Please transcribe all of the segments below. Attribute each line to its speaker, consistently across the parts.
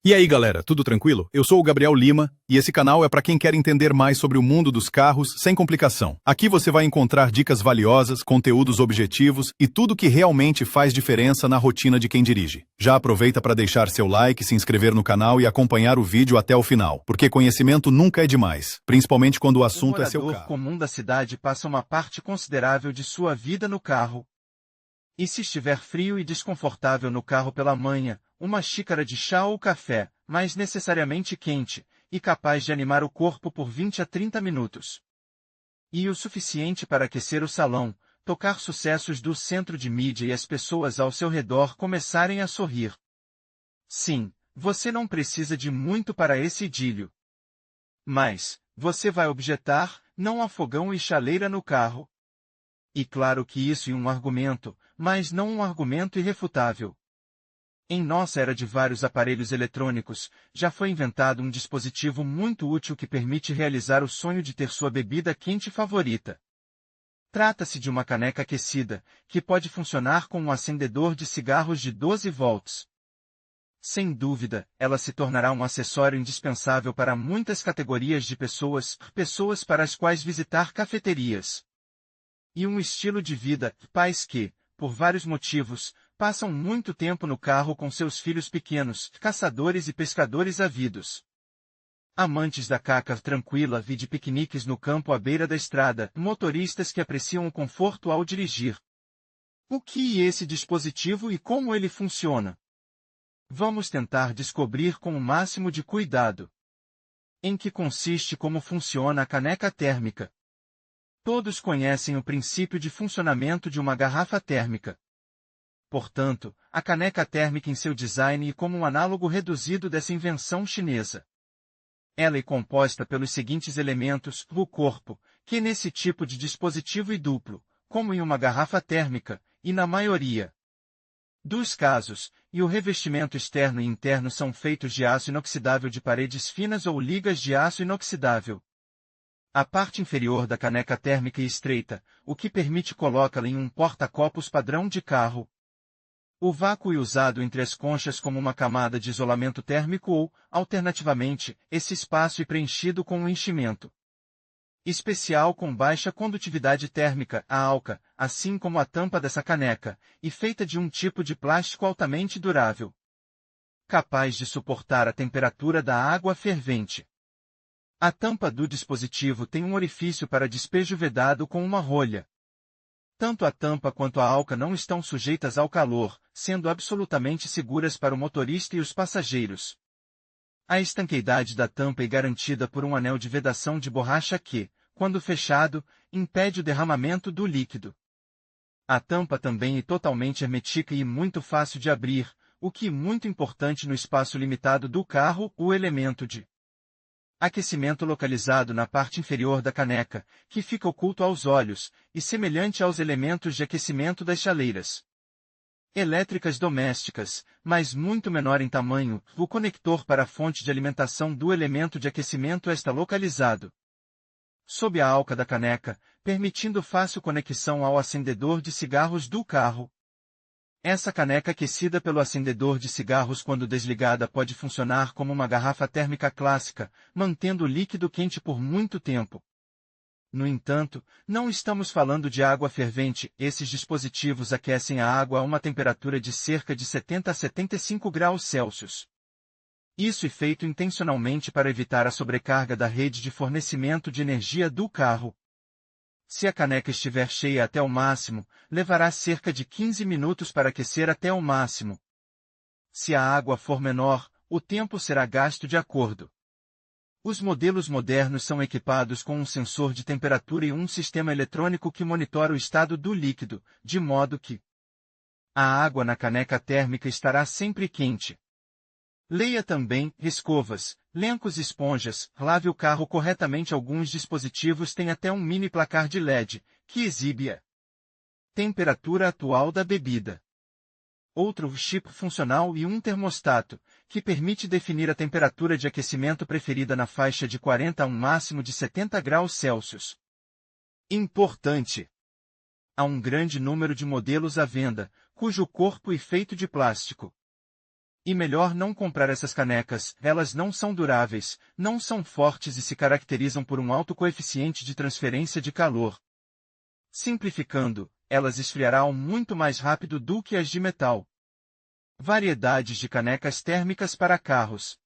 Speaker 1: E aí, galera, tudo tranquilo? Eu sou o Gabriel Lima e esse canal é para quem quer entender mais sobre o mundo dos carros sem complicação. Aqui você vai encontrar dicas valiosas, conteúdos objetivos e tudo que realmente faz diferença na rotina de quem dirige. Já aproveita para deixar seu like, se inscrever no canal e acompanhar o vídeo até o final, porque conhecimento nunca é demais, principalmente quando o assunto é seu
Speaker 2: O morador
Speaker 1: carro.
Speaker 2: comum da cidade passa uma parte considerável de sua vida no carro. E se estiver frio e desconfortável no carro pela manhã, uma xícara de chá ou café, mas necessariamente quente, e capaz de animar o corpo por 20 a 30 minutos. E o suficiente para aquecer o salão, tocar sucessos do centro de mídia e as pessoas ao seu redor começarem a sorrir. Sim, você não precisa de muito para esse idílio. Mas, você vai objetar, não há fogão e chaleira no carro. E claro que isso é um argumento, mas não um argumento irrefutável. Em nossa era de vários aparelhos eletrônicos, já foi inventado um dispositivo muito útil que permite realizar o sonho de ter sua bebida quente favorita. Trata-se de uma caneca aquecida, que pode funcionar com um acendedor de cigarros de 12 volts. Sem dúvida, ela se tornará um acessório indispensável para muitas categorias de pessoas para as quais visitar cafeterias. E um estilo de vida, pais que, por vários motivos, passam muito tempo no carro com seus filhos pequenos, caçadores e pescadores ávidos. Amantes da caca tranquila e de piqueniques no campo à beira da estrada, motoristas que apreciam o conforto ao dirigir. O que é esse dispositivo e como ele funciona? Vamos tentar descobrir com o máximo de cuidado. Em que consiste e como funciona a caneca térmica? Todos conhecem o princípio de funcionamento de uma garrafa térmica. Portanto, a caneca térmica em seu design é como um análogo reduzido dessa invenção chinesa. Ela é composta pelos seguintes elementos: o corpo, que nesse tipo de dispositivo é duplo, como em uma garrafa térmica, e na maioria dos casos, e o revestimento externo e interno são feitos de aço inoxidável de paredes finas ou ligas de aço inoxidável. A parte inferior da caneca térmica é estreita, o que permite colocá-la em um porta-copos padrão de carro. O vácuo é usado entre as conchas como uma camada de isolamento térmico ou, alternativamente, esse espaço é preenchido com um enchimento especial com baixa condutividade térmica, a alca, assim como a tampa dessa caneca, e feita de um tipo de plástico altamente durável, capaz de suportar a temperatura da água fervente. A tampa do dispositivo tem um orifício para despejo vedado com uma rolha. Tanto a tampa quanto a alca não estão sujeitas ao calor, sendo absolutamente seguras para o motorista e os passageiros. A estanqueidade da tampa é garantida por um anel de vedação de borracha que, quando fechado, impede o derramamento do líquido. A tampa também é totalmente hermética e muito fácil de abrir, o que é muito importante no espaço limitado do carro, o elemento de aquecimento localizado na parte inferior da caneca, que fica oculto aos olhos, e semelhante aos elementos de aquecimento das chaleiras elétricas domésticas, mas muito menor em tamanho. O conector para a fonte de alimentação do elemento de aquecimento está localizado sob a alca da caneca, permitindo fácil conexão ao acendedor de cigarros do carro. Essa caneca aquecida pelo acendedor de cigarros quando desligada pode funcionar como uma garrafa térmica clássica, mantendo o líquido quente por muito tempo. No entanto, não estamos falando de água fervente, esses dispositivos aquecem a água a uma temperatura de cerca de 70 a 75 graus Celsius. Isso é feito intencionalmente para evitar a sobrecarga da rede de fornecimento de energia do carro. Se a caneca estiver cheia até o máximo, levará cerca de 15 minutos para aquecer até o máximo. Se a água for menor, o tempo será gasto de acordo. Os modelos modernos são equipados com um sensor de temperatura e um sistema eletrônico que monitora o estado do líquido, de modo que a água na caneca térmica estará sempre quente. Leia também: escovas, lencos e esponjas. Lave o carro corretamente. Alguns dispositivos têm até um mini placar de LED, que exibe a temperatura atual da bebida. Outro chip funcional e um termostato, que permite definir a temperatura de aquecimento preferida na faixa de 40 a um máximo de 70 graus Celsius. Importante! Há um grande número de modelos à venda, cujo corpo é feito de plástico. E melhor não comprar essas canecas, elas não são duráveis, não são fortes e se caracterizam por um alto coeficiente de transferência de calor. Simplificando, elas esfriarão muito mais rápido do que as de metal. Variedades de canecas térmicas para carros.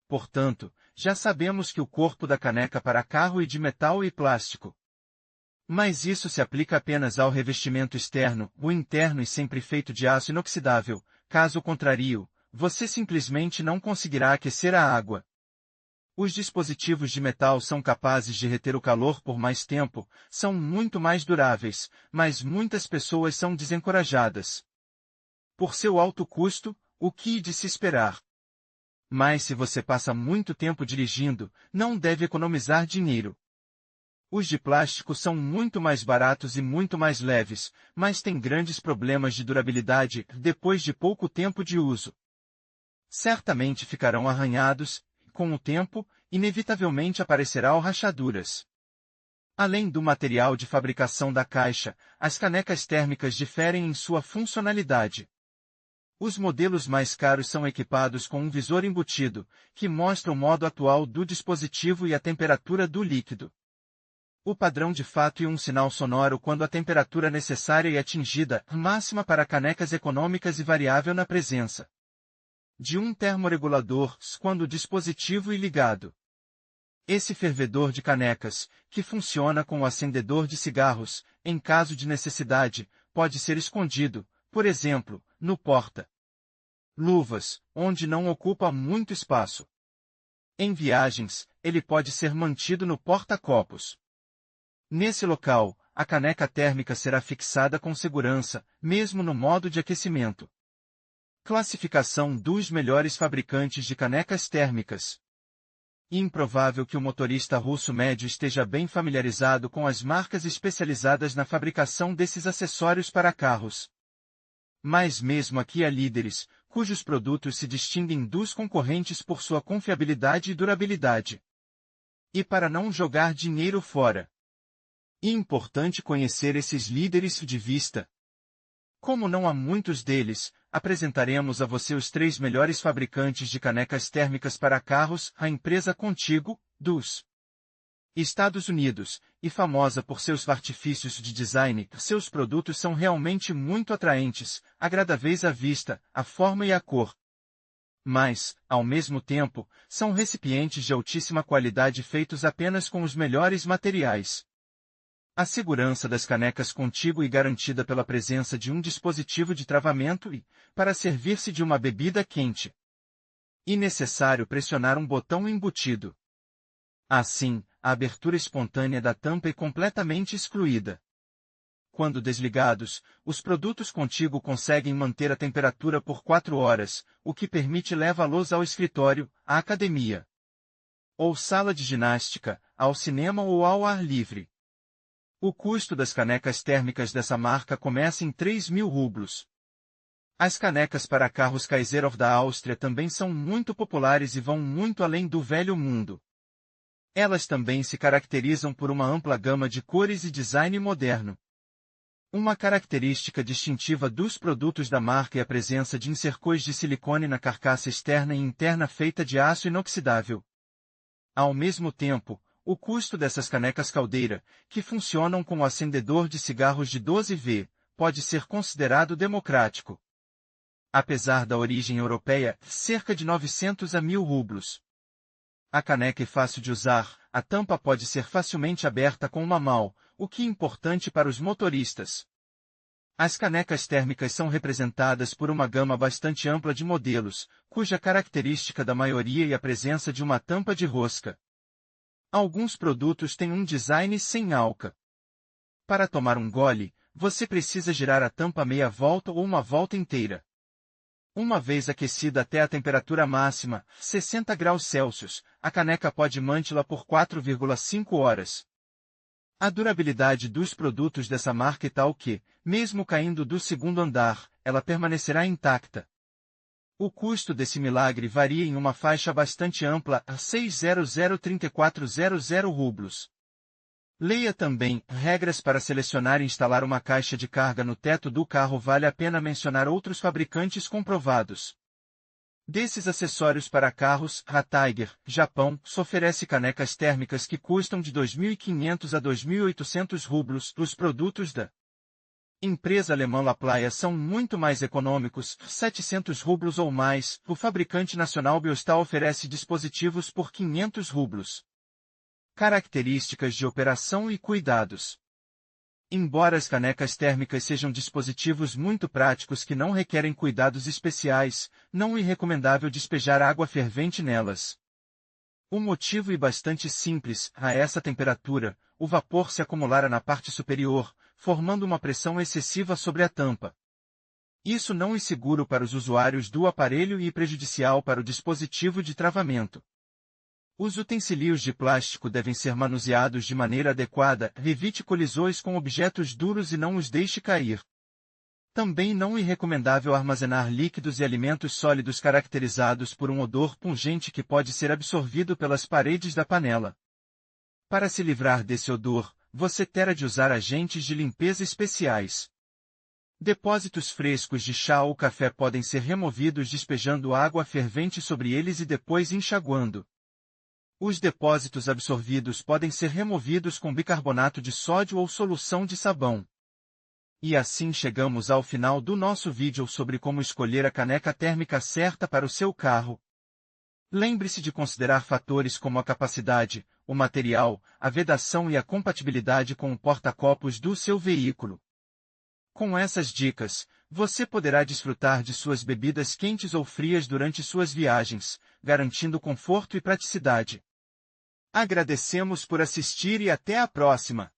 Speaker 2: Portanto, já sabemos que o corpo da caneca para carro é de metal e plástico. Mas isso se aplica apenas ao revestimento externo, o interno é sempre feito de aço inoxidável. Caso contrário, você simplesmente não conseguirá aquecer a água. Os dispositivos de metal são capazes de reter o calor por mais tempo, são muito mais duráveis, mas muitas pessoas são desencorajadas. Por seu alto custo, o que de se esperar? Mas se você passa muito tempo dirigindo, não deve economizar dinheiro. Os de plástico são muito mais baratos e muito mais leves, mas têm grandes problemas de durabilidade depois de pouco tempo de uso. Certamente ficarão arranhados, e com o tempo, inevitavelmente aparecerão rachaduras. Além do material de fabricação da caixa, as canecas térmicas diferem em sua funcionalidade. Os modelos mais caros são equipados com um visor embutido, que mostra o modo atual do dispositivo e a temperatura do líquido. O padrão de fato e um sinal sonoro quando a temperatura necessária é atingida, máxima para canecas econômicas e variável na presença de um termoregulador quando o dispositivo é ligado. Esse fervedor de canecas, que funciona com o acendedor de cigarros, em caso de necessidade, pode ser escondido, por exemplo, no porta-luvas, onde não ocupa muito espaço. Em viagens, ele pode ser mantido no porta-copos. Nesse local, a caneca térmica será fixada com segurança, mesmo no modo de aquecimento. Classificação dos melhores fabricantes de canecas térmicas. Improvável que o motorista russo médio esteja bem familiarizado com as marcas especializadas na fabricação desses acessórios para carros. Mas mesmo aqui há líderes, cujos produtos se distinguem dos concorrentes por sua confiabilidade e durabilidade. E para não jogar dinheiro fora, é importante conhecer esses líderes de vista. Como não há muitos deles, apresentaremos a você os 3 melhores fabricantes de canecas térmicas para carros, a empresa Contigo, dos Estados Unidos, e famosa por seus artifícios de design. Seus produtos são realmente muito atraentes, agradáveis à vista, à forma e à cor. Mas, ao mesmo tempo, são recipientes de altíssima qualidade feitos apenas com os melhores materiais. A segurança das canecas Contigo é garantida pela presença de um dispositivo de travamento e, para servir-se de uma bebida quente, é necessário pressionar um botão embutido. Assim, a abertura espontânea da tampa é completamente excluída. Quando desligados, os produtos Contigo conseguem manter a temperatura por 4 horas, o que permite levá-los ao escritório, à academia, ou sala de ginástica, ao cinema ou ao ar livre. O custo das canecas térmicas dessa marca começa em 3.000 rublos. As canecas para carros Kaiserhof da Áustria também são muito populares e vão muito além do velho mundo. Elas também se caracterizam por uma ampla gama de cores e design moderno. Uma característica distintiva dos produtos da marca é a presença de inserções de silicone na carcaça externa e interna feita de aço inoxidável. Ao mesmo tempo, o custo dessas canecas caldeira, que funcionam com o acendedor de cigarros de 12V, pode ser considerado democrático. Apesar da origem europeia, cerca de 900 a 1.000 rublos. A caneca é fácil de usar, a tampa pode ser facilmente aberta com uma mão, o que é importante para os motoristas. As canecas térmicas são representadas por uma gama bastante ampla de modelos, cuja característica da maioria é a presença de uma tampa de rosca. Alguns produtos têm um design sem alça. Para tomar um gole, você precisa girar a tampa meia volta ou uma volta inteira. Uma vez aquecida até a temperatura máxima, 60 graus Celsius, a caneca pode mantê-la por 4,5 horas. A durabilidade dos produtos dessa marca é tal que, mesmo caindo do segundo andar, ela permanecerá intacta. O custo desse milagre varia em uma faixa bastante ampla a 600-3400 rublos. Leia também, regras para selecionar e instalar uma caixa de carga no teto do carro. Vale a pena mencionar outros fabricantes comprovados. Desses acessórios para carros, a Tiger, Japão, oferece canecas térmicas que custam de 2.500 a 2.800 rublos. Os produtos da empresa alemã La Playa são muito mais econômicos, 700 rublos ou mais. O fabricante nacional Biostal oferece dispositivos por 500 rublos. Características de operação e cuidados. Embora as canecas térmicas sejam dispositivos muito práticos que não requerem cuidados especiais, não é recomendável despejar água fervente nelas. O motivo é bastante simples: a essa temperatura, o vapor se acumulará na parte superior, formando uma pressão excessiva sobre a tampa. Isso não é seguro para os usuários do aparelho e prejudicial para o dispositivo de travamento. Os utensílios de plástico devem ser manuseados de maneira adequada, evite colisões com objetos duros e não os deixe cair. Também não é recomendável armazenar líquidos e alimentos sólidos caracterizados por um odor pungente que pode ser absorvido pelas paredes da panela. Para se livrar desse odor, você terá de usar agentes de limpeza especiais. Depósitos frescos de chá ou café podem ser removidos despejando água fervente sobre eles e depois enxaguando. Os depósitos absorvidos podem ser removidos com bicarbonato de sódio ou solução de sabão. E assim chegamos ao final do nosso vídeo sobre como escolher a caneca térmica certa para o seu carro. Lembre-se de considerar fatores como a capacidade, o material, a vedação e a compatibilidade com o porta-copos do seu veículo. Com essas dicas, você poderá desfrutar de suas bebidas quentes ou frias durante suas viagens, garantindo conforto e praticidade. Agradecemos por assistir e até a próxima!